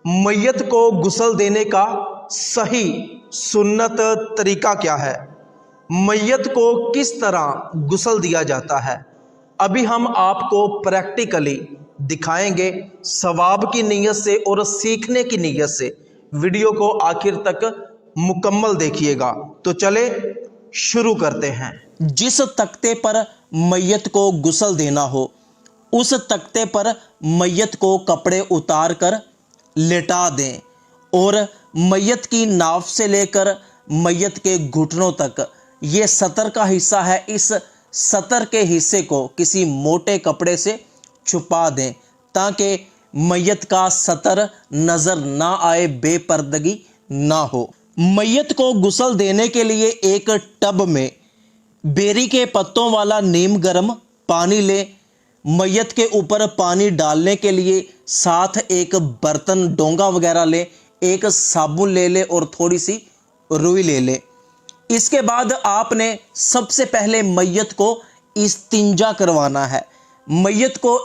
मैयत को गुस्ल देने का सही सुन्नत तरीका क्या है? मैयत को किस तरह गुस्ल दिया जाता है? अभी हम आपको प्रैक्टिकली दिखाएंगे सवाब की नीयत से और सीखने की नीयत से। वीडियो को आखिर तक मुकम्मल देखिएगा। तो चले शुरू करते हैं। जिस तख्ते पर मैयत को गुस्ल देना हो उस तख्ते पर मैयत को कपड़े उतार कर लेटा दें और मैयत की नाफ से लेकर मैयत के घुटनों तक ये सतर का हिस्सा है, इस सतर के हिस्से को किसी मोटे कपड़े से छुपा दें ताकि मैयत का सतर नजर ना आए, बेपर्दगी ना हो। मैयत को गुस्ल देने के लिए एक टब में बेरी के पत्तों वाला नीम गर्म पानी लें। मैयत के ऊपर पानी डालने के लिए साथ एक बर्तन, डोंगा वगैरह ले, एक साबुन ले ले और थोड़ी सी रुई ले ले। इसके बाद आपने सबसे पहले मैयत को इस्तिंजा करवाना है। मैयत को